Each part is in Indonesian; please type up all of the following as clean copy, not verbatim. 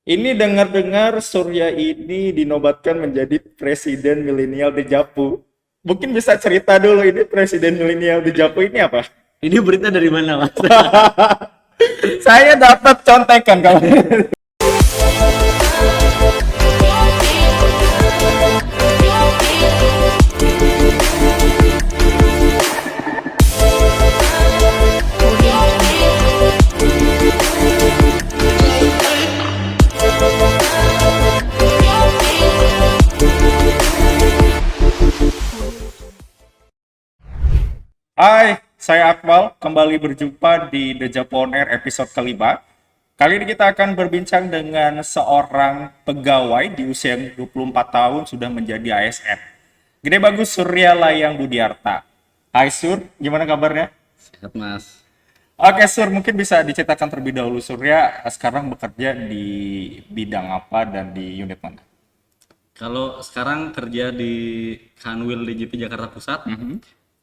Ini dengar-dengar Surya ini dinobatkan menjadi presiden milenial Dejapu. Mungkin bisa cerita dulu ini presiden milenial Dejapu ini apa? Ini berita dari mana, Mas? Saya dapat contekan kalau Hai, saya Akmal, kembali berjumpa di The Japan Air episode kelima. Kali ini kita akan berbincang dengan seorang pegawai di usia yang 24 tahun sudah menjadi ASN. Gede Bagus Surya Layang Budiarta. Hai Sur, gimana kabarnya? Sehat, Mas. Oke Sur, mungkin bisa diceritakan terlebih dahulu Surya sekarang bekerja di bidang apa dan di unit mana? Kalau sekarang kerja di Kanwil DJP Jakarta Pusat,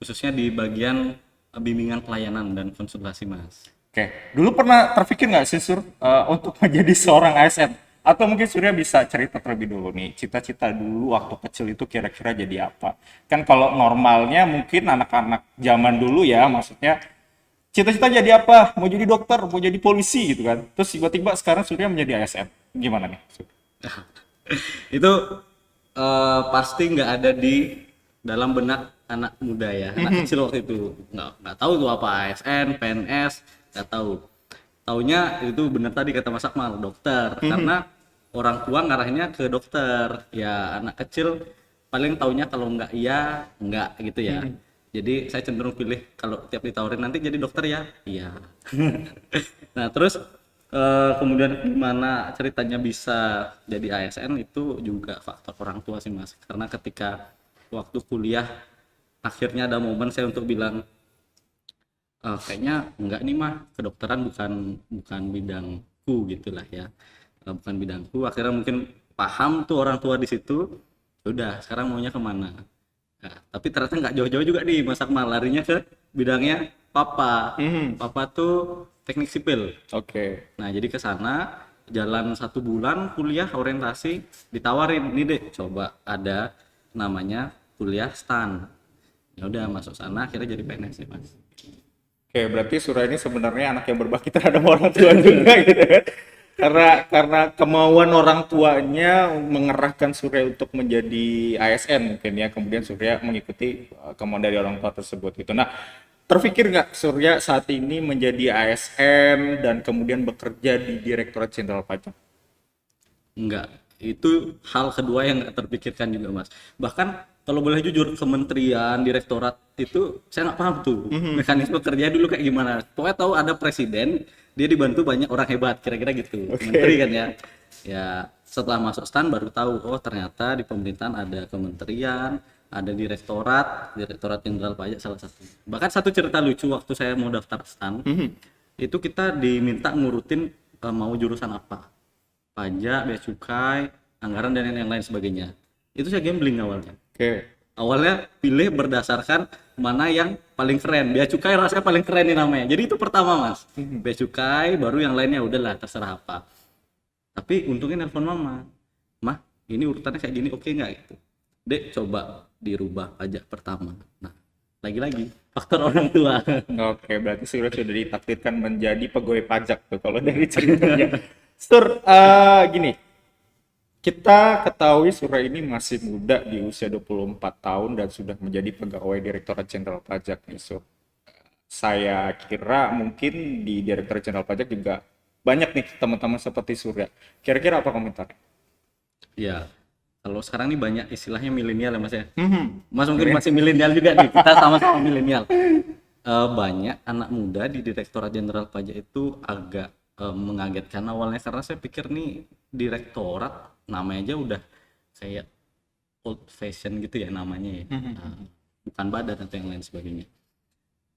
khususnya di bagian bimbingan pelayanan dan konsultasi, Mas. Oke, dulu pernah terpikir nggak sih Sur untuk menjadi seorang ASN? Atau mungkin Surya bisa cerita terlebih dulu nih, cita-cita dulu waktu kecil itu kira-kira jadi apa? Kan kalau normalnya mungkin anak-anak zaman dulu ya, maksudnya cita-cita jadi apa? Mau jadi dokter, mau jadi polisi gitu kan? Terus tiba-tiba sekarang Surya menjadi ASN. Gimana nih? Sur? Itu pasti nggak ada di dalam benak anak muda ya, anak kecil waktu itu. Nggak tahu tuh apa ASN, PNS, nggak tahu. Taunya itu benar tadi kata Mas Akmal, dokter. Karena orang tua ngarahinnya ke dokter. Ya anak kecil paling taunya kalau nggak iya, nggak gitu ya. Jadi saya cenderung pilih kalau tiap ditawarin nanti jadi dokter ya, iya. Nah terus kemudian gimana ceritanya bisa jadi ASN itu juga faktor orang tua sih Mas. Karena ketika waktu kuliah akhirnya ada momen saya untuk bilang kayaknya enggak nih mah, kedokteran bukan bukan bidangku gitulah ya. Bukan bidangku, akhirnya mungkin paham tuh orang tua di situ. Udah sekarang maunya kemana. Nah, tapi ternyata nggak jauh-jauh juga nih Mas Akmal, larinya ke bidangnya papa. Mhm. Papa tuh teknik sipil. Oke. Nah jadi ke sana jalan 1 bulan kuliah orientasi, ditawarin ini deh coba ada namanya kuliah STAN. Ya udah masuk sana akhirnya jadi PNS ya Mas. Oke, berarti Surya ini sebenarnya anak yang berbakti terhadap orang tua juga gitu kan. Karena kemauan orang tuanya mengerahkan Surya untuk menjadi ASN mungkin ya, kemudian Surya mengikuti kemauan dari orang tua tersebut gitu. Nah, terpikir nggak Surya saat ini menjadi ASN dan kemudian bekerja di Direktorat Jenderal Pajak? Enggak, itu hal kedua yang nggak terpikirkan juga Mas. Bahkan kalau boleh jujur kementerian, direktorat itu saya nggak paham tuh mekanisme kerja dulu kayak gimana. Pokoknya tahu ada presiden, dia dibantu banyak orang hebat, kira-kira gitu. Menteri kan ya. Ya setelah masuk STAN baru tahu oh ternyata di pemerintahan ada kementerian, ada direktorat, direktorat jenderal pajak salah satu. Bahkan satu cerita lucu waktu saya mau daftar STAN, itu kita diminta ngurutin mau jurusan apa, pajak, bea cukai, anggaran dan yang lain sebagainya. Itu saya gambling awalnya. Oke. Awalnya pilih berdasarkan mana yang paling keren. Bea cukai rasanya paling keren nih namanya. Jadi itu pertama Mas. Bea cukai, baru yang lainnya udahlah terserah apa. Tapi untungnya nelpon mama. Mah, ini urutannya kayak gini oke nggak gitu. Dek, coba dirubah pajak pertama. Nah, lagi-lagi faktor orang tua. Oke, berarti Surya sudah ditakdirkan menjadi pegawai pajak tuh kalau dari ceritanya. Sur, gini, kita ketahui Surya ini masih muda di usia 24 tahun dan sudah menjadi pegawai Direktorat Jenderal Pajak nih, Sur. Saya kira mungkin di Direktorat Jenderal Pajak juga banyak nih teman-teman seperti Surya. Kira-kira apa komentar? Ya, kalau sekarang nih banyak istilahnya milenial ya Mas ya. Mhm. Mas mungkin masih milenial juga nih, kita sama-sama milenial. Banyak anak muda di Direktorat Jenderal Pajak itu agak mengagetkan awalnya karena saya pikir nih direktorat namanya aja udah kayak old fashion gitu ya namanya ya. Bukan badan atau yang lain sebagainya.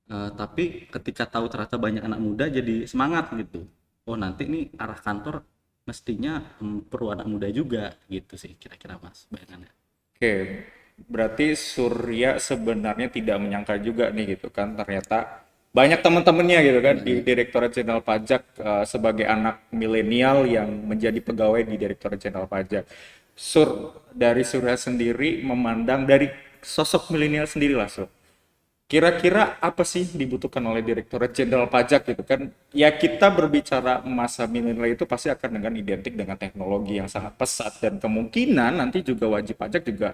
Tapi ketika tahu ternyata banyak anak muda jadi semangat gitu. Oh nanti nih arah kantor mestinya perlu anak muda juga gitu sih kira-kira Mas bayangannya. Oke, berarti Surya sebenarnya tidak menyangka juga nih gitu kan ternyata banyak teman-temannya gitu kan di Direktorat Jenderal Pajak, sebagai anak milenial yang menjadi pegawai di Direktorat Jenderal Pajak. Dari Surya sendiri memandang dari sosok milenial sendiri lah, Sur. Kira-kira apa sih dibutuhkan oleh Direktorat Jenderal Pajak gitu kan? Ya kita berbicara masa milenial itu pasti akan dengan identik dengan teknologi yang sangat pesat dan kemungkinan nanti juga wajib pajak juga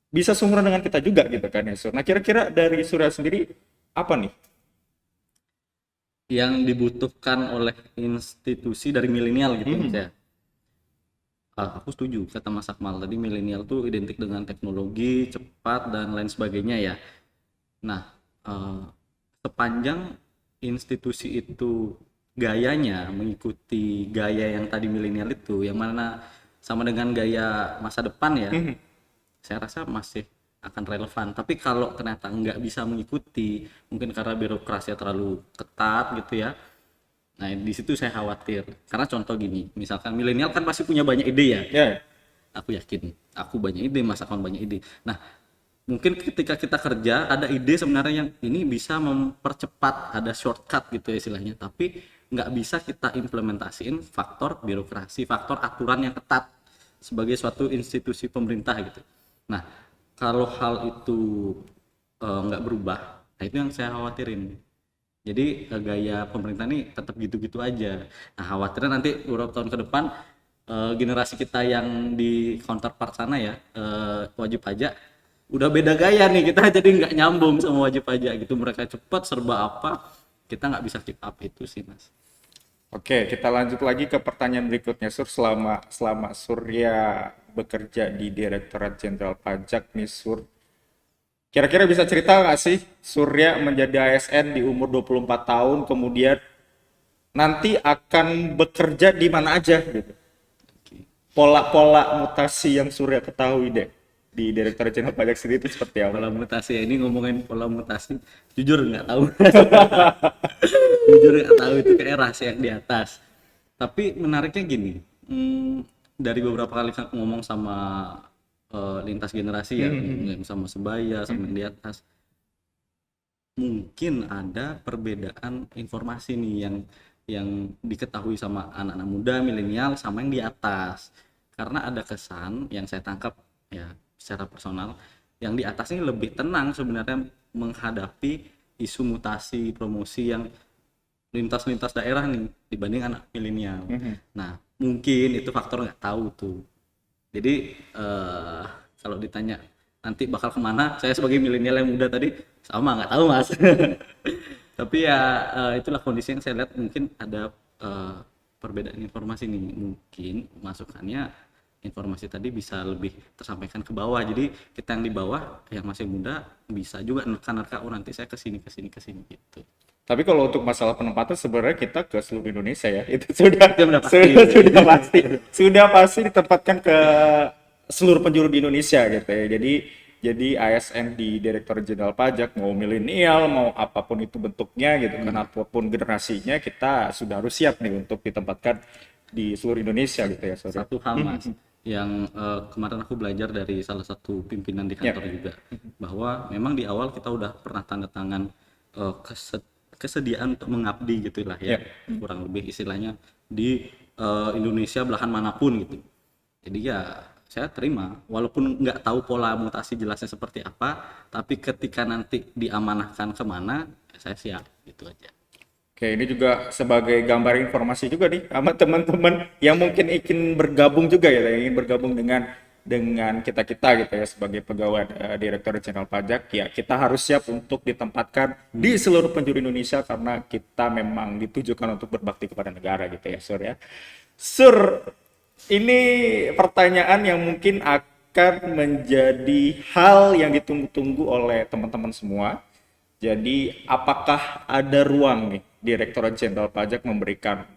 bisa seumuran dengan kita juga gitu kan ya, Sur. Nah, kira-kira dari Surya sendiri apa nih? Yang dibutuhkan oleh institusi dari milenial gitu ya. Aku setuju kata Mas Akmal tadi, milenial tuh identik dengan teknologi cepat dan lain sebagainya ya. Nah, eh, sepanjang institusi itu gayanya mengikuti gaya yang tadi milenial itu, yang mana sama dengan gaya masa depan ya, saya rasa masih akan relevan. Tapi kalau ternyata nggak bisa mengikuti, mungkin karena birokrasinya terlalu ketat gitu ya. Nah, di situ saya khawatir. Karena contoh gini, misalkan milenial kan pasti punya banyak ide ya. Ya, Aku yakin, aku banyak ide, Mas Akmal banyak ide. Nah, mungkin ketika kita kerja ada ide sebenarnya yang ini bisa mempercepat, ada shortcut gitu ya istilahnya, tapi nggak bisa kita implementasiin faktor birokrasi, faktor aturan yang ketat sebagai suatu institusi pemerintah gitu. Nah, kalau hal itu nggak berubah, nah itu yang saya khawatirin. Jadi gaya pemerintah ini tetap gitu-gitu aja. Nah, khawatirnya nanti beberapa tahun ke depan generasi kita yang di counterpart sana ya, wajib pajak udah beda gaya nih, kita jadi nggak nyambung sama wajib pajak gitu. Mereka cepat serba apa, kita nggak bisa keep up, itu sih Mas. oke, kita lanjut lagi ke pertanyaan berikutnya, Sur. Selama Surya bekerja di Direktorat Jenderal Pajak nih, Sur. Kira-kira bisa cerita nggak sih Surya menjadi ASN di umur 24 tahun, kemudian nanti akan bekerja di mana aja gitu? Oke. Pola-pola mutasi yang Surya ketahui deh di Direktorat Jenderal Pajak sendiri itu seperti apa? Pola mutasi ya, ini ngomongin pola mutasi, jujur nggak tahu. Jujur nggak tahu, itu kayak rahasia yang di atas. Tapi menariknya gini, dari beberapa kali ngomong sama lintas generasi ya, yang sama sebaya, sama yang di atas, mungkin ada perbedaan informasi nih yang diketahui sama anak-anak muda milenial sama yang di atas. Karena ada kesan yang saya tangkap ya secara personal, yang di atas ini lebih tenang sebenarnya menghadapi isu mutasi promosi yang lintas-lintas daerah nih dibanding anak milenial. Nah, mungkin itu faktor nggak tahu tuh. Jadi kalau ditanya nanti bakal kemana, saya sebagai milenial yang muda tadi sama nggak tahu Mas. Tapi ya itulah kondisi yang saya lihat, mungkin ada perbedaan informasi nih, mungkin masukannya informasi tadi bisa lebih tersampaikan ke bawah, jadi kita yang di bawah yang masih muda bisa juga nerka-nerka, oh nanti saya kesini gitu. Tapi kalau untuk masalah penempatan sebenarnya kita ke seluruh Indonesia ya, itu sudah Itu udah pasti. sudah pasti ditempatkan ke seluruh penjuru di Indonesia gitu ya. Jadi ASN di Direktorat Jenderal Pajak mau milenial mau apapun itu bentuknya gitu kan, apapun generasinya kita sudah harus siap nih untuk ditempatkan di seluruh Indonesia gitu ya, sorry. Satu hal Mas, yang kemarin aku belajar dari salah satu pimpinan di kantor juga, bahwa memang di awal kita udah pernah tanda tangan kesediaan untuk mengabdi gitulah ya, kurang lebih istilahnya di Indonesia belahan manapun gitu. Jadi ya saya terima, walaupun nggak tahu pola mutasi jelasnya seperti apa, tapi ketika nanti diamanahkan kemana, ya saya siap gitu aja. Oke, ini juga sebagai gambar informasi juga nih sama teman-teman yang mungkin ingin bergabung juga ya, yang ingin bergabung dengan kita-kita gitu ya sebagai pegawai Direktorat Jenderal Pajak, ya kita harus siap untuk ditempatkan di seluruh penjuru Indonesia karena kita memang ditujukan untuk berbakti kepada negara gitu ya, Sur ya. Sur, ini pertanyaan yang mungkin akan menjadi hal yang ditunggu-tunggu oleh teman-teman semua. Jadi, apakah ada ruang nih Direktorat Jenderal Pajak memberikan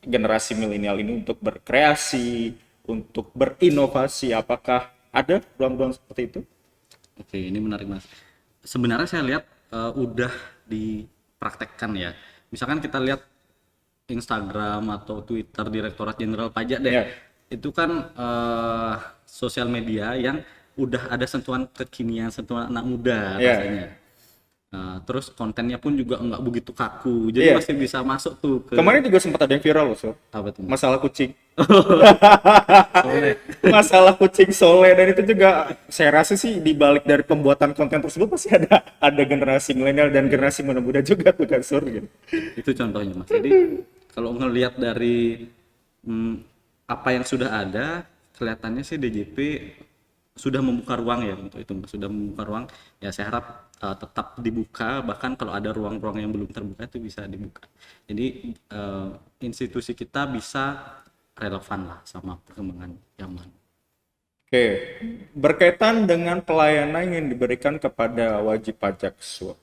generasi milenial ini untuk berkreasi, untuk berinovasi? Apakah ada ruang-ruang seperti itu? Oke, ini menarik Mas. Sebenarnya saya lihat udah dipraktekkan ya. Misalkan kita lihat Instagram atau Twitter Direktorat Jenderal Pajak deh, itu kan sosial media yang udah ada sentuhan kekinian, sentuhan anak muda rasanya. Terus kontennya pun juga nggak begitu kaku, jadi Iya. masih bisa masuk tuh ke Kemarin juga sempat ada yang viral loh, Sur. apa tuh Mas? Masalah kucing. Soleh. Masalah kucing Sole, dan itu juga saya rasa sih di balik dari pembuatan konten tersebut pasti ada generasi milenial dan generasi muda juga tuh kan, Sur, gitu. Itu contohnya Mas. Jadi kalau ngelihat dari apa yang sudah ada, kelihatannya sih DJP sudah membuka ruang ya untuk itu Mas. Sudah membuka ruang, ya saya harap tetap dibuka, bahkan kalau ada ruang-ruang yang belum terbuka itu bisa dibuka. Jadi institusi kita bisa relevan lah sama perkembangan zaman. Oke, berkaitan dengan pelayanan yang diberikan kepada wajib pajak, Sur.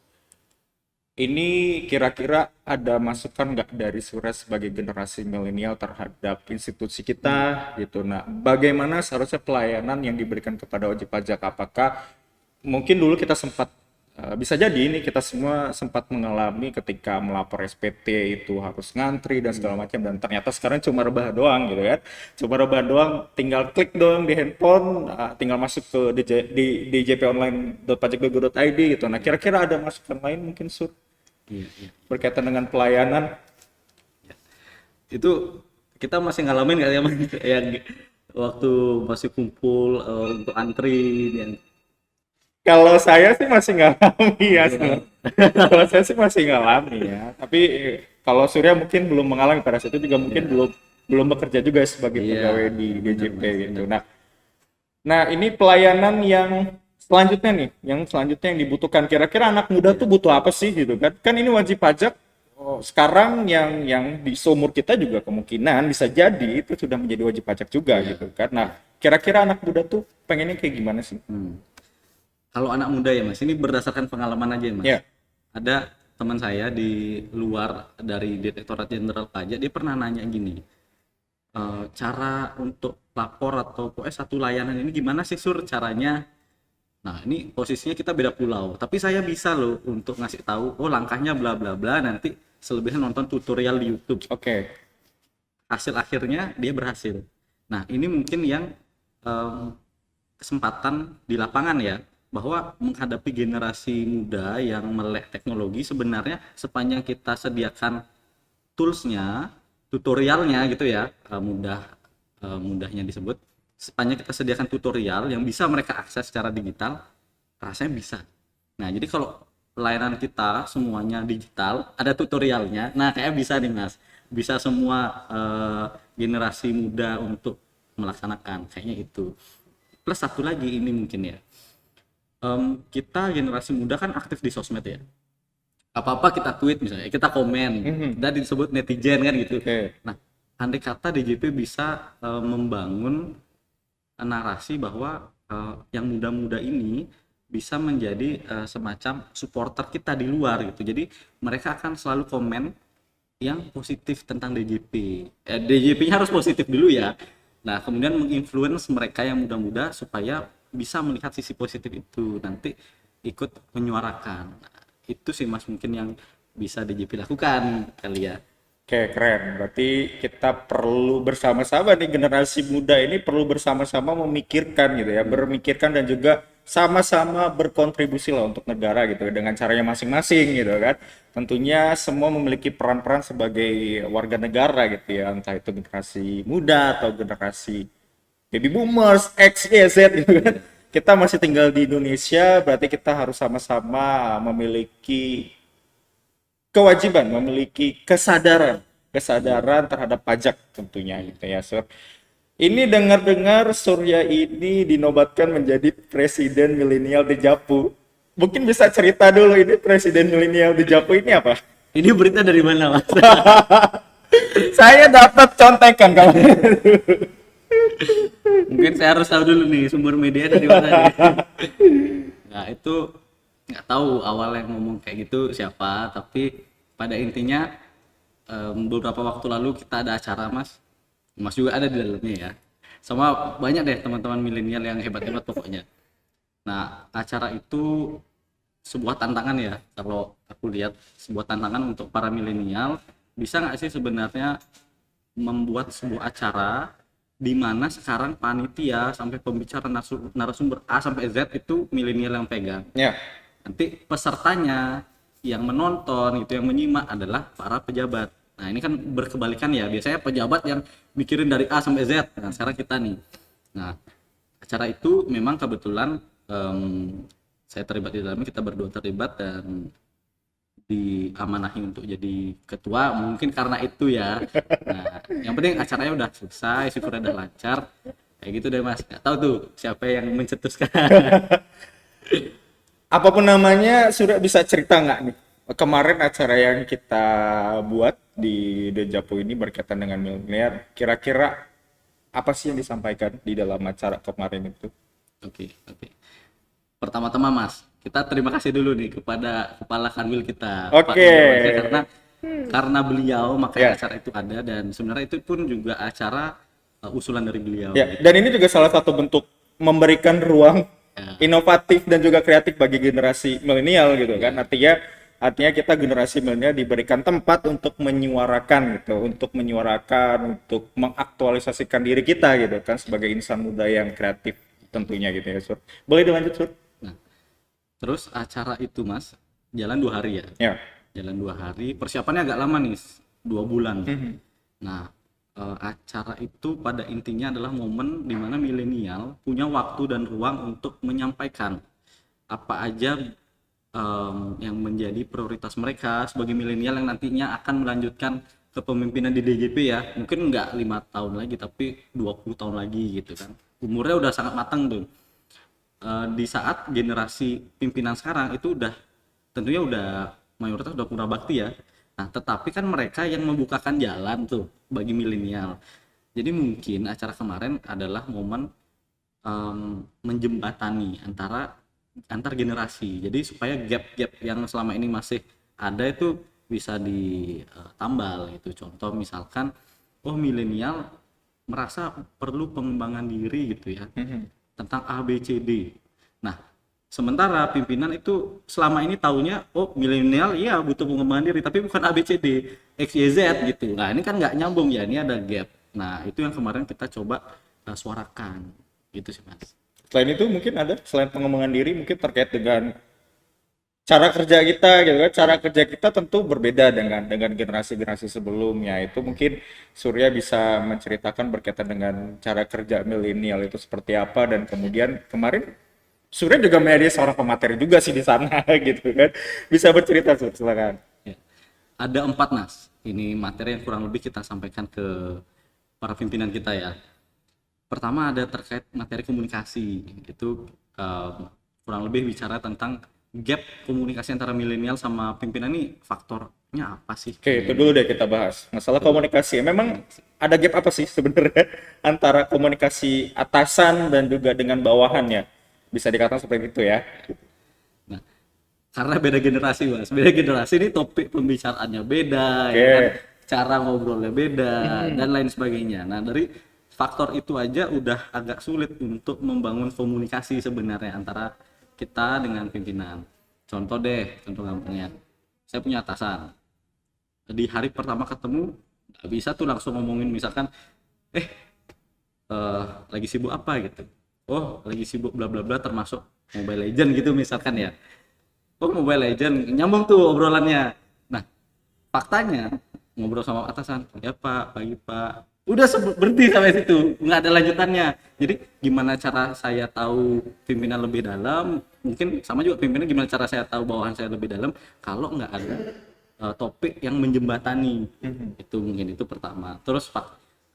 Ini kira-kira ada masukan nggak dari Sura sebagai generasi milenial terhadap institusi kita gitu. Nah, bagaimana seharusnya pelayanan yang diberikan kepada wajib pajak? Apakah mungkin dulu kita sempat bisa jadi ini kita semua sempat mengalami ketika melapor SPT itu harus ngantri dan segala macam, dan ternyata sekarang cuma rebahan doang gitu kan. Cuma rebahan doang, tinggal klik doang di handphone, tinggal masuk ke di djponline.pajak.go.id gitu. Nah, kira-kira ada masukan lain mungkin, Sur? Iya. Berkaitan dengan pelayanan. Itu kita masih ngalamin nggak ya Mas? Yang waktu masih kumpul untuk antri dan Kalau saya sih masih ngalami ya, Sur. Kalau saya sih masih ngalami ya. Tapi kalau Surya mungkin belum mengalami, pada saat itu juga mungkin belum bekerja juga sebagai Iya, pegawai di benar, DJP Mas, gitu. benar. Nah, ini pelayanan yang selanjutnya nih, yang selanjutnya yang dibutuhkan. Kira-kira anak muda tuh butuh apa sih gitu kan? Kan ini wajib pajak. Sekarang yang di seumur kita juga kemungkinan bisa jadi itu sudah menjadi wajib pajak juga gitu kan. Nah, kira-kira anak muda tuh pengennya kayak gimana sih? Kalau anak muda ya Mas, ini berdasarkan pengalaman aja ya Mas. Ya. Ada teman saya di luar dari Direktorat Jenderal Pajak, dia pernah nanya gini, cara untuk lapor atau pokoknya satu layanan ini gimana sih Sur caranya? Nah ini posisinya kita beda pulau, tapi saya bisa loh untuk ngasih tahu, oh langkahnya bla bla bla, nanti selebihnya nonton tutorial di YouTube. Oke. Hasil akhirnya dia berhasil. Nah ini mungkin yang kesempatan di lapangan ya, bahwa menghadapi generasi muda yang melek teknologi, sebenarnya sepanjang kita sediakan toolsnya, tutorialnya gitu ya, mudahnya disebut, sepanjang kita sediakan tutorial yang bisa mereka akses secara digital, rasanya bisa. Nah jadi kalau layanan kita semuanya digital, ada tutorialnya, nah kayak bisa nih Mas, bisa semua generasi muda untuk melaksanakan, kayaknya itu. Plus satu lagi ini mungkin ya, kita generasi muda kan aktif di sosmed ya, apa-apa kita tweet misalnya, kita komen, kita disebut netizen kan gitu. Oke. Nah, andai kata DJP bisa membangun narasi bahwa yang muda-muda ini bisa menjadi semacam supporter kita di luar gitu. Jadi mereka akan selalu komen yang positif tentang DJP. DJP-nya harus positif dulu ya. Nah, kemudian menginfluence mereka yang muda-muda supaya bisa melihat sisi positif itu, nanti ikut menyuarakan. Nah, itu sih Mas mungkin yang bisa DJP lakukan kali ya. Oke, keren. Berarti kita perlu bersama-sama nih, generasi muda ini perlu bersama-sama memikirkan gitu ya, bermikirkan dan juga sama-sama berkontribusi lah untuk negara gitu dengan caranya masing-masing gitu kan. Tentunya semua memiliki peran-peran sebagai warga negara gitu ya, entah itu generasi muda atau generasi baby boomers, X, Y, Z gitu kan. Kita masih tinggal di Indonesia, berarti kita harus sama-sama memiliki kewajiban, memiliki kesadaran terhadap pajak tentunya gitu ya, Sur. Ini dengar-dengar Surya ini dinobatkan menjadi presiden milenial di Japu. Mungkin bisa cerita dulu ini presiden milenial di Japu ini apa? Ini berita dari mana Mas? Saya dapat contekan kalau Mungkin saya harus tahu dulu nih sumber media dari mana nih. Nah itu nggak tahu awal yang ngomong kayak gitu siapa, tapi pada intinya beberapa waktu lalu kita ada acara Mas juga ada di dalamnya ya, sama banyak deh teman-teman milenial yang hebat-hebat pokoknya. Nah acara itu sebuah tantangan ya, kalau aku lihat sebuah tantangan untuk para milenial, bisa nggak sih sebenarnya membuat sebuah acara di mana sekarang panitia sampai pembicara narasumber A sampai Z itu milenial yang pegang. ya. Nanti pesertanya yang menonton itu, yang menyimak adalah para pejabat. Nah ini kan berkebalikan ya, biasanya pejabat yang mikirin dari A sampai Z. Nah sekarang kita nih. Nah acara itu memang kebetulan saya terlibat di dalamnya, kita berdua terlibat dan diamanahi untuk jadi ketua, mungkin karena itu ya. Nah yang penting acaranya udah selesai, syukur udah lancar kayak gitu deh Mas. Nggak tahu tuh siapa yang mencetuskan. Apapun namanya, sudah bisa cerita nggak nih? Kemarin acara yang kita buat di Dejapu ini berkaitan dengan milenial, kira-kira apa sih yang disampaikan di dalam acara kemarin itu? Oke. Pertama-tama Mas, kita terima kasih dulu nih kepada kepala kanwil kita, Pak Oke. Nurwansyah, karena beliau makanya Ya. acara itu ada, dan sebenarnya itu pun juga acara usulan dari beliau. Ya, dan ini juga salah satu bentuk memberikan ruang inovatif dan juga kreatif bagi generasi milenial gitu kan. Artinya kita generasi milenial diberikan tempat untuk menyuarakan gitu, untuk mengaktualisasikan diri kita gitu kan sebagai insan muda yang kreatif tentunya gitu ya, Sur. Boleh dilanjut, Sur? Nah, terus acara itu Mas jalan 2 hari ya. Ya. Jalan 2 hari, persiapannya agak lama nih, 2 bulan. Nah, acara itu pada intinya adalah momen di mana milenial punya waktu dan ruang untuk menyampaikan apa aja yang menjadi prioritas mereka sebagai milenial yang nantinya akan melanjutkan kepemimpinan di DJP ya. Mungkin nggak 5 tahun lagi, tapi 20 tahun lagi gitu kan. Umurnya udah sangat matang tuh. Di saat generasi pimpinan sekarang itu tentunya udah mayoritas udah purna bakti ya. Nah, tetapi kan mereka yang membukakan jalan tuh bagi milenial. Jadi mungkin acara kemarin adalah momen menjembatani antar generasi. Jadi supaya gap-gap yang selama ini masih ada itu bisa ditambal gitu. Contoh misalkan, milenial merasa perlu pengembangan diri gitu ya, tentang A, B, C, D. Nah, sementara pimpinan itu selama ini taunya milenial iya butuh pengembangan diri, tapi bukan A, B, C, D, X, Y, Z gitu. Nah ini kan nggak nyambung ya, ini ada gap. Nah itu yang kemarin kita coba suarakan gitu sih Mas. Selain itu mungkin ada, selain pengembangan diri mungkin terkait dengan cara kerja kita gitu kan. Cara kerja kita tentu berbeda dengan generasi-generasi sebelumnya. Itu mungkin Surya bisa menceritakan berkaitan dengan cara kerja milenial itu seperti apa, dan kemudian kemarin Surya juga menjadi seorang pemateri juga sih di sana gitu kan. Bisa bercerita, Sur, silakan. Ya. Ada 4 Mas, ini materi yang kurang lebih kita sampaikan ke para pimpinan kita ya. Pertama ada terkait materi komunikasi, itu kurang lebih bicara tentang gap komunikasi antara milenial sama pimpinan ini, faktornya apa sih? Oke, itu dulu deh kita bahas. Masalah komunikasi. Memang ada gap apa sih sebenarnya antara komunikasi atasan dan juga dengan bawahannya? Bisa dikatakan seperti itu ya. Nah, karena beda generasi Mas, beda generasi ini topik pembicaraannya beda, Oke. ya kan? Cara ngobrolnya beda dan lain sebagainya. Nah dari faktor itu aja udah agak sulit untuk membangun komunikasi sebenarnya antara kita dengan pimpinan. Contoh gampangnya, saya punya atasan, di hari pertama ketemu nggak bisa tuh langsung ngomongin misalkan lagi sibuk apa gitu, lagi sibuk bla bla bla termasuk Mobile Legend gitu misalkan ya. Mobile Legend nyambung tuh obrolannya. Nah faktanya ngobrol sama atasan, ya Pak, pagi Pak, udah berhenti sampai situ, nggak ada lanjutannya. Jadi gimana cara saya tahu pimpinan lebih dalam, mungkin sama juga pimpinan gimana cara saya tahu bawahan saya lebih dalam kalau nggak ada topik yang menjembatani. Itu mungkin itu pertama. Terus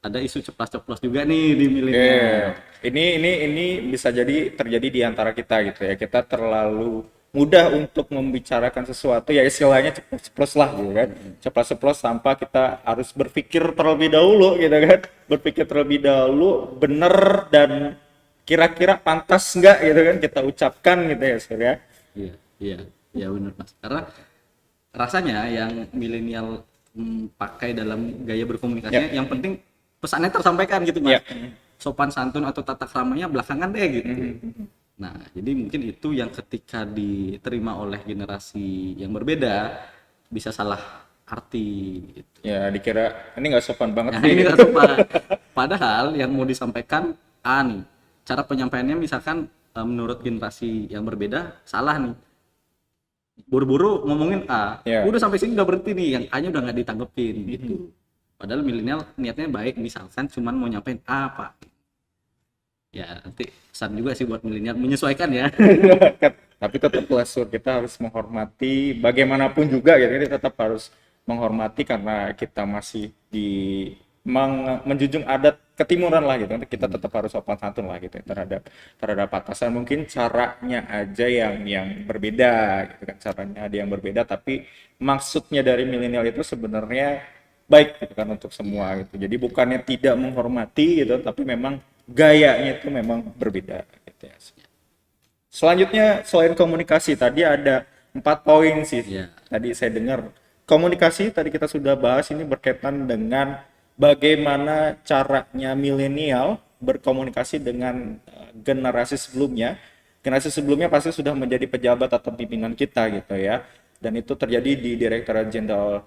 ada isu ceplas-ceplos juga nih di milenial. Ini bisa jadi terjadi di antara kita gitu ya. Kita terlalu mudah untuk membicarakan sesuatu, ya istilahnya ceplos-ceplos lah gitu kan. Ceplos-ceplos tanpa kita harus berpikir terlebih dahulu gitu kan. Berpikir terlebih dahulu benar dan kira-kira pantas nggak gitu kan kita ucapkan gitu ya, Sur ya. Iya benar Mas. Karena rasanya yang milenial pakai dalam gaya berkomunikasinya, yang penting pesannya tersampaikan gitu Mas. Sopan santun atau tata keramanya belakangan deh gitu. Nah, jadi mungkin itu yang ketika diterima oleh generasi yang berbeda bisa salah arti gitu. Ya dikira ini nggak sopan banget Nah, nih. ini nggak sopan. Padahal yang mau disampaikan A nih. Cara penyampaiannya misalkan menurut generasi yang berbeda salah nih. buru-buru ngomongin A, Ya. udah sampai sini udah berhenti nih, yang A-nya udah nggak ditanggepin gitu. Padahal milenial niatnya baik, misalkan cuman mau nyampein A Pak. Ya nanti pesan juga sih buat milenial menyesuaikan ya. Tapi tetap lah Sur, kita harus menghormati bagaimanapun juga gitu, kita tetap harus menghormati karena kita masih di menjunjung adat ketimuran lah gitu. Kita tetap harus sopan santun lah gitu terhadap batasan. Mungkin caranya aja yang berbeda gitu kan, caranya ada yang berbeda, tapi maksudnya dari milenial itu sebenarnya baik gitu kan untuk semua gitu. Jadi bukannya tidak menghormati gitu, tapi memang gayanya itu memang berbeda gitu ya. Selanjutnya selain komunikasi tadi ada 4 poin sih. Iya. Tadi saya dengar komunikasi tadi kita sudah bahas, ini berkaitan dengan bagaimana caranya milenial berkomunikasi dengan generasi sebelumnya. Generasi sebelumnya pasti sudah menjadi pejabat atau pimpinan kita gitu ya. Dan itu terjadi di Direktorat Jenderal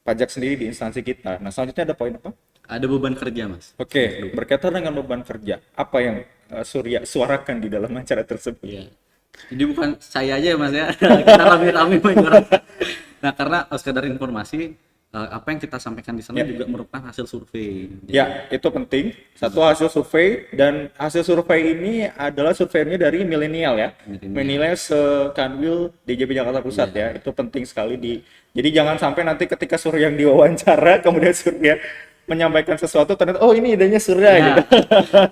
Pajak sendiri di instansi kita. Nah, selanjutnya ada poin apa? Ada beban kerja Mas. Oke, berkaitan dengan beban kerja. Apa yang Surya suarakan di dalam acara tersebut? Iya. Jadi bukan saya aja ya Mas ya. Kita rame-rame menyuarakan. Nah, karena sekedar informasi, apa yang kita sampaikan di sana Ya. juga merupakan hasil survei. Jadi, Ya, itu penting. Satu hasil survei, dan hasil survei ini adalah surveinya dari milenial ya. Milenial se-Kanwil DJP Jakarta Pusat ya. Itu penting sekali jadi jangan sampai nanti ketika Surya yang diwawancara kemudian Surya menyampaikan sesuatu ternyata oh ini idenya Surya Nah, gitu.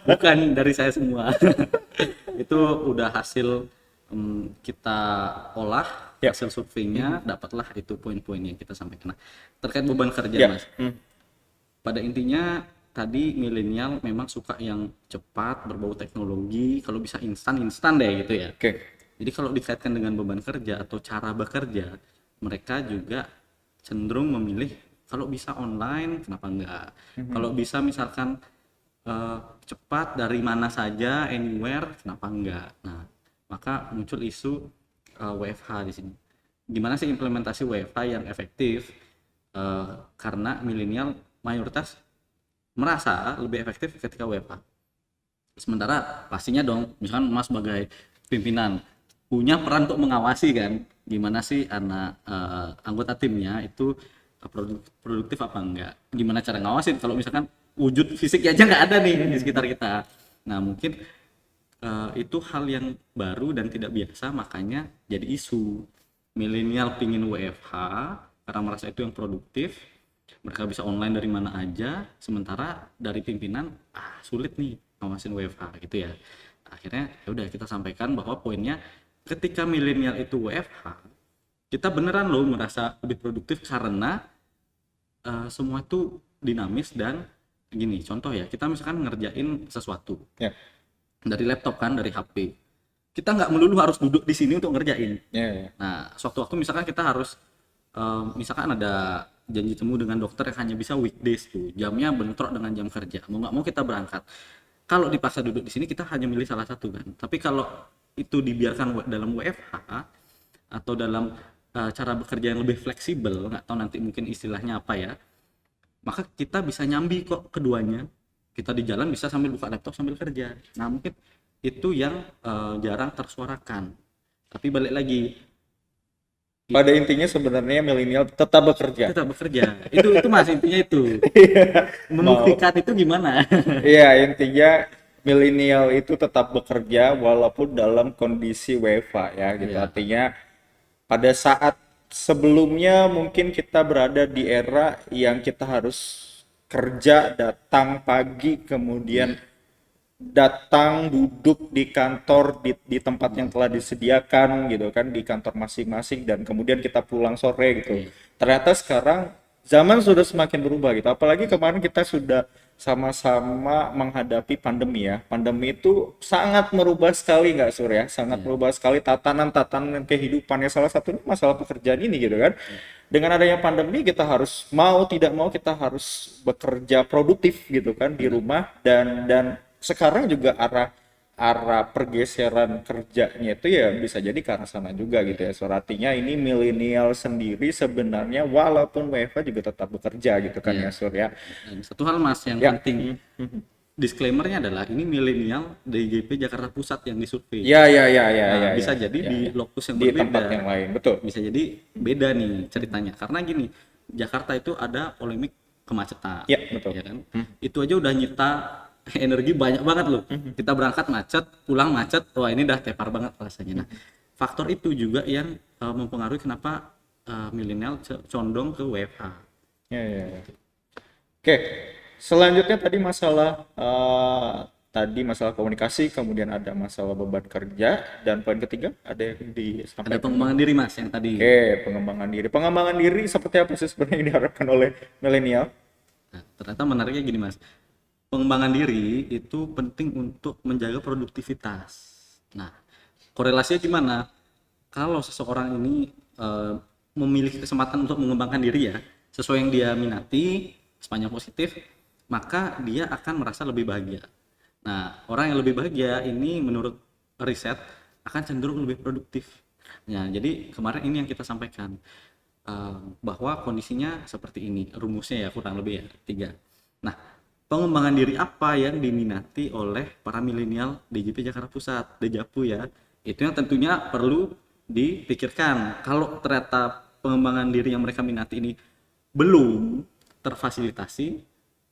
bukan dari saya semua. Itu udah hasil kita olah, Ya. hasil surveinya, dapatlah itu poin-poin yang kita sampaikan. Nah, terkait beban kerja Ya. Mas. Pada intinya tadi milenial memang suka yang cepat, berbau teknologi, kalau bisa instan deh gitu ya. Oke. Jadi kalau dikaitkan dengan beban kerja atau cara bekerja, mereka juga cenderung memilih kalau bisa online, kenapa enggak? Kalau bisa misalkan cepat dari mana saja, anywhere, kenapa enggak? Nah, maka muncul isu WFH di sini. Gimana sih implementasi WFH yang efektif? Karena milenial mayoritas merasa lebih efektif ketika WFH. Sementara pastinya dong, misalkan Mas sebagai pimpinan punya peran untuk mengawasi kan, gimana sih anak anggota timnya itu produktif apa enggak? Gimana cara ngawasin kalau misalkan wujud fisik aja nggak ada nih di sekitar kita. Nah mungkin itu hal yang baru dan tidak biasa, makanya jadi isu. Milenial pingin WFH karena merasa itu yang produktif, mereka bisa online dari mana aja, sementara dari pimpinan sulit nih ngawasin WFH gitu ya. Akhirnya ya udah kita sampaikan bahwa poinnya ketika milenial itu WFH, kita beneran loh merasa lebih produktif karena semua itu dinamis. Dan gini contoh ya, kita misalkan ngerjain sesuatu Ya. dari laptop kan, dari HP, kita nggak melulu harus duduk di sini untuk ngerjain. Ya. Nah, suatu waktu misalkan kita harus misalkan ada janji temu dengan dokter yang hanya bisa weekdays tuh, jamnya bentrok dengan jam kerja. Mau nggak mau kita berangkat. Kalau dipaksa duduk di sini, kita hanya milih salah satu kan. Tapi kalau itu dibiarkan dalam WFH atau dalam cara bekerja yang lebih fleksibel, nggak tahu nanti mungkin istilahnya apa ya, maka kita bisa nyambi kok keduanya. Kita di jalan bisa sambil buka laptop sambil kerja. Nah mungkin itu yang jarang tersuarakan. Tapi balik lagi, Pada intinya sebenarnya milenial tetap bekerja. tetap bekerja. Itu Mas intinya itu. Membuktikan itu gimana? Iya, intinya milenial itu tetap bekerja walaupun dalam kondisi WFH ya gitu. Iya. Artinya pada saat sebelumnya mungkin kita berada di era yang kita harus kerja, datang pagi, kemudian datang duduk di kantor di tempat yang telah disediakan gitu kan, di kantor masing-masing, dan kemudian kita pulang sore gitu. Ternyata sekarang zaman sudah semakin berubah gitu. Apalagi kemarin kita sudah sama-sama menghadapi pandemi ya. Pandemi itu sangat merubah sekali nggak Sur ya? Sangat merubah sekali tatanan-tatanan kehidupannya. Salah satunya masalah pekerjaan ini gitu kan. Dengan adanya pandemi kita harus mau tidak mau kita harus bekerja produktif gitu kan di rumah, dan sekarang juga arah pergeseran kerjanya itu ya bisa jadi ke arah sana juga gitu ya. So, artinya ini milenial sendiri sebenarnya walaupun WFH juga tetap bekerja gitu kan ya Sur ya. Dan satu hal Mas yang Ya. penting, disclaimer-nya adalah ini milenial DJP Jakarta Pusat yang disurvei. Ya. Bisa ya, jadi ya, di ya. lokus yang Di berbeda. tempat yang lain, betul. Bisa jadi beda nih ceritanya. Karena gini, Jakarta itu ada polemik kemacetan. Ya, betul. Ya kan? Itu aja udah nyita energi banyak banget loh. Kita berangkat macet, pulang macet, wah ini udah tepar banget rasanya. Nah, faktor itu juga yang mempengaruhi kenapa milenial condong ke WFH. Ya. Oke, selanjutnya tadi masalah komunikasi, kemudian ada masalah beban kerja, dan poin ketiga ada yang Ada disampaikan. pengembangan diri Mas yang tadi. Oke, pengembangan diri. Pengembangan diri seperti apa sih sebenarnya yang diharapkan oleh milenial? Nah, ternyata menariknya gini Mas. Pengembangan diri itu penting untuk menjaga produktivitas. Nah, korelasinya gimana? Kalau seseorang ini memiliki kesempatan untuk mengembangkan diri ya, sesuai yang dia minati, sepanjang positif, maka dia akan merasa lebih bahagia. Nah, orang yang lebih bahagia ini menurut riset akan cenderung lebih produktif. Nah, jadi kemarin ini yang kita sampaikan bahwa kondisinya seperti ini, rumusnya ya kurang lebih ya 3. Nah, pengembangan diri apa yang diminati oleh para milenial DJP Jakarta Pusat, Dejapu ya, itu yang tentunya perlu dipikirkan. Kalau ternyata pengembangan diri yang mereka minati ini belum terfasilitasi,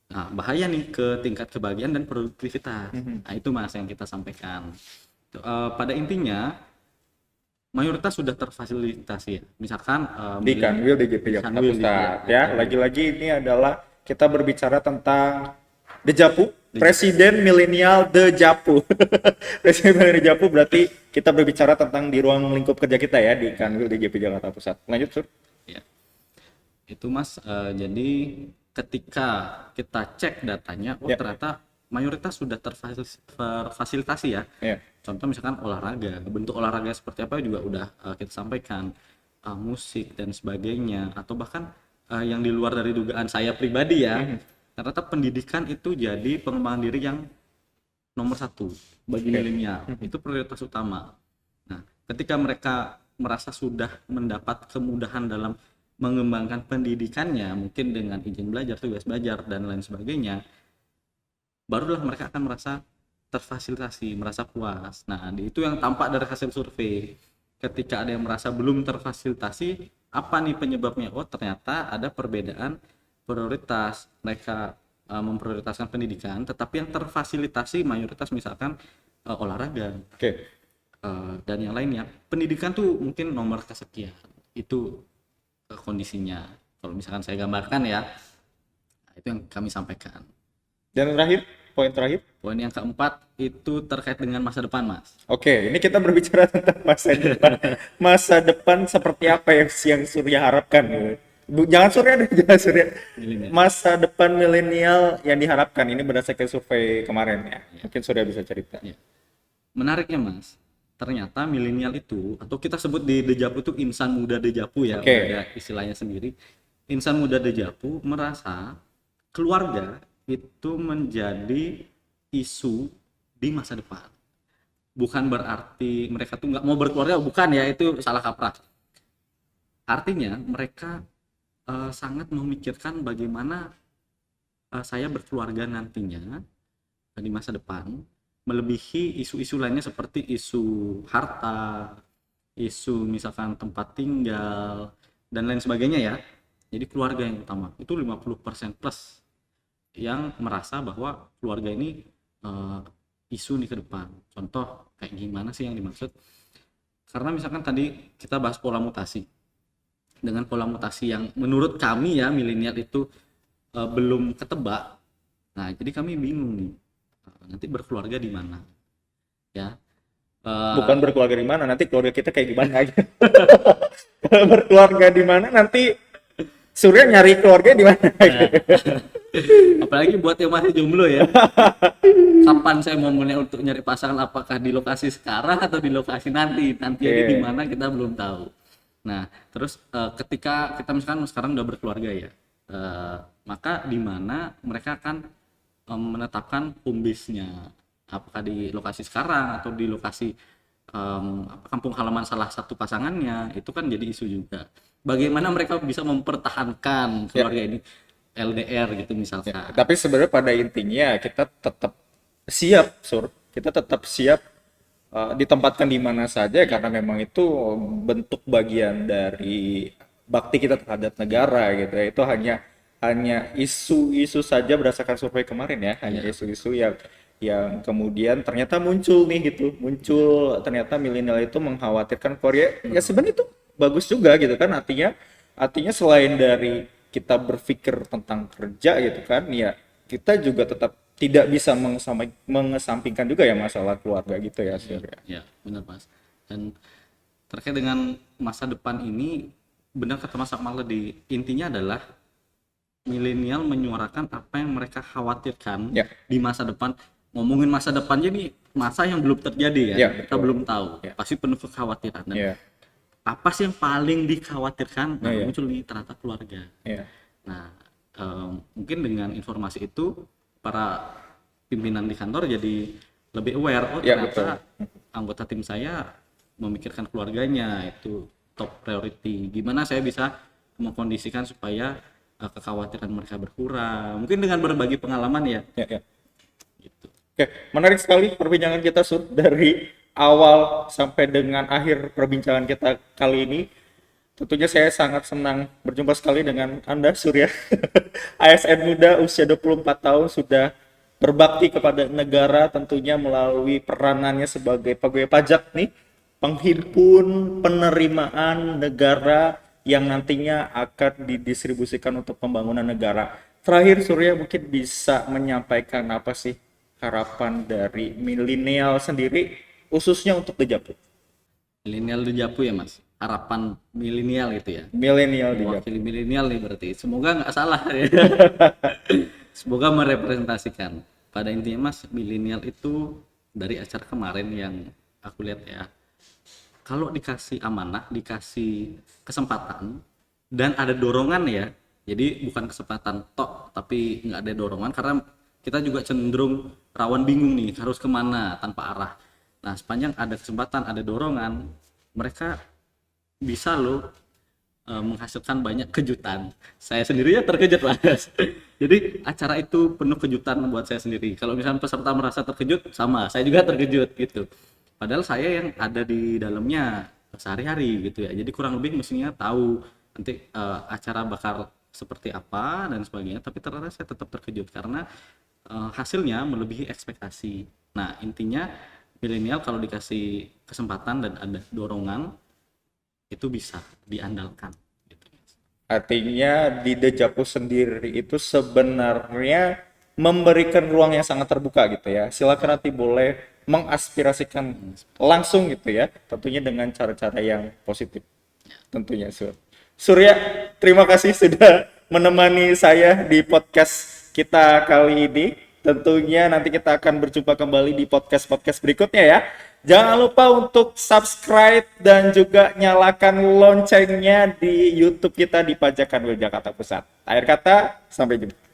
nah bahaya nih ke tingkat kebahagiaan dan produktivitas. Nah itu Mas yang kita sampaikan. Pada intinya mayoritas sudah terfasilitasi ya. Misalkan Di Kanwil DJP Jakarta Kanwil, Pusat ya. ya. Lagi-lagi ini adalah kita berbicara tentang Dejapu, Presiden Milenial Dejapu. Presiden Milenial Dejapu berarti kita berbicara tentang di ruang lingkup kerja kita ya di Kanwil DJP Jakarta Pusat. Lanjut, Sur. Ya. Itu Mas, jadi ketika kita cek datanya, ternyata mayoritas sudah terfasilitasi ya. Contoh misalkan olahraga, bentuk olahraga seperti apa juga udah kita sampaikan, musik dan sebagainya, atau bahkan yang di luar dari dugaan saya pribadi ya. Ternyata pendidikan itu jadi pengembangan diri yang nomor 1 bagi milenial. Itu prioritas utama. Nah, ketika mereka merasa sudah mendapat kemudahan dalam mengembangkan pendidikannya, mungkin dengan izin belajar, tugas belajar, dan lain sebagainya, barulah mereka akan merasa terfasilitasi, merasa puas. Nah, itu yang tampak dari hasil survei. Ketika ada yang merasa belum terfasilitasi, apa nih penyebabnya? Oh, ternyata ada perbedaan prioritas. Mereka memprioritaskan pendidikan, tetapi yang terfasilitasi mayoritas misalkan olahraga. Dan yang lainnya. Pendidikan tuh mungkin nomor kesekian. Itu kondisinya. Kalau misalkan saya gambarkan ya, itu yang kami sampaikan. Dan poin terakhir. Poin yang keempat itu terkait dengan masa depan, Mas. Oke, ini kita berbicara tentang masa depan. Masa depan seperti apa yang Surya harapkan? Jangan Surya. Masa depan milenial yang diharapkan ini berdasarkan survei kemarin ya. Mungkin Surya bisa cerita. Menariknya, Mas. Ternyata milenial itu, atau kita sebut di Dejapu itu insan muda Dejapu ya, ada istilahnya sendiri. Insan muda Dejapu merasa keluarga itu menjadi isu di masa depan. Bukan berarti mereka tuh nggak mau berkeluarga, bukan ya, itu salah kaprah. Artinya mereka sangat memikirkan bagaimana saya berkeluarga nantinya di masa depan, melebihi isu-isu lainnya seperti isu harta, isu misalkan tempat tinggal, dan lain sebagainya ya. Jadi keluarga yang utama, itu 50% plus yang merasa bahwa keluarga ini isu nih ke depan. Contoh kayak gimana sih yang dimaksud? Karena misalkan tadi kita bahas pola mutasi. Dengan pola mutasi yang menurut kami ya milenial itu belum ketebak. Nah, jadi kami bingung nih. Nanti berkeluarga di mana? Ya. Bukan berkeluarga di mana, nanti keluarga kita kayak gimana aja. Berkeluarga di mana nanti Surya nyari keluarga di mana? Apalagi buat yang masih jomblo ya. Kapan saya momennya untuk nyari pasangan, apakah di lokasi sekarang atau di lokasi nanti di mana kita belum tahu. Nah, terus ketika kita misalkan sekarang udah berkeluarga ya, maka di mana mereka akan menetapkan home base-nya, apakah di lokasi sekarang atau di lokasi kampung halaman salah satu pasangannya, itu kan jadi isu juga. Bagaimana mereka bisa mempertahankan keluarga ini? LDR gitu misalkan. Tapi sebenarnya pada intinya kita tetap siap, Sur. Kita tetap siap ditempatkan di mana saja karena memang itu bentuk bagian dari bakti kita terhadap negara gitu ya. Itu hanya isu-isu saja berdasarkan survei kemarin ya, hanya isu-isu yang kemudian ternyata muncul nih gitu. Muncul ternyata milenial itu mengkhawatirkan Korea. Ya sebenarnya itu bagus juga gitu kan, artinya selain dari kita berpikir tentang kerja gitu kan, ya kita juga tetap tidak bisa mengesampingkan juga ya masalah keluarga gitu ya, Sir. Ya, benar Mas. Dan terkait dengan masa depan ini, benar kata Mas Akmal tadi, intinya adalah milenial menyuarakan apa yang mereka khawatirkan Ya. di masa depan. Ngomongin masa depan jadi masa yang belum terjadi ya, Ya, kita betul. belum tahu. Ya. Pasti penuh kekhawatiran. Dan Ya, apa sih yang paling dikhawatirkan? Nah, Ya. muncul di ternyata keluarga. ya, Nah, mungkin dengan informasi itu para pimpinan di kantor jadi lebih aware. Oh, Ya, ternyata anggota tim saya memikirkan keluarganya, itu top priority. Gimana saya bisa mengkondisikan supaya kekhawatiran mereka berkurang? Mungkin dengan berbagi pengalaman ya. ya. Gitu. Oke, menarik sekali perbincangan kita, Sur, dari awal sampai dengan akhir perbincangan kita kali ini. Tentunya saya sangat senang berjumpa sekali dengan Anda, Surya. ASN muda usia 24 tahun sudah berbakti kepada negara tentunya melalui peranannya sebagai pegawai pajak nih, penghimpun penerimaan negara yang nantinya akan didistribusikan untuk pembangunan negara. Terakhir, Surya mungkin bisa menyampaikan apa sih harapan dari milenial sendiri, khususnya untuk Dejapu. Milenial di Japu ya Mas, harapan milenial itu ya. Milenial Dejapu. Mewakili milenial nih berarti. Semoga nggak salah ya. Semoga merepresentasikan. Pada intinya Mas, milenial itu dari acara kemarin yang aku lihat ya, kalau dikasih amanah, dikasih kesempatan dan ada dorongan ya, jadi bukan kesempatan tok tapi nggak ada dorongan, karena kita juga cenderung rawan bingung nih harus kemana tanpa arah. Nah, sepanjang ada kesempatan, ada dorongan, mereka bisa loh menghasilkan banyak kejutan. Saya sendiri ya terkejut lah. Jadi acara itu penuh kejutan buat saya sendiri. Kalau misalnya peserta merasa terkejut, sama saya juga terkejut gitu. Padahal saya yang ada di dalamnya sehari-hari gitu ya. Jadi kurang lebih mestinya tahu nanti acara bakal seperti apa dan sebagainya. Tapi ternyata saya tetap terkejut karena hasilnya melebihi ekspektasi. Nah, intinya milenial kalau dikasih kesempatan dan ada dorongan itu bisa diandalkan gitu. Artinya di Dejapu sendiri itu sebenarnya memberikan ruang yang sangat terbuka gitu ya. Silakan nanti boleh mengaspirasikan langsung gitu ya. Tentunya dengan cara-cara yang positif. Tentunya Surya, terima kasih sudah menemani saya di podcast kita kali ini. Tentunya nanti kita akan berjumpa kembali di podcast-podcast berikutnya ya. Jangan lupa untuk subscribe dan juga nyalakan loncengnya di YouTube kita di Pajakan Jakarta Pusat. Akhir kata, sampai jumpa.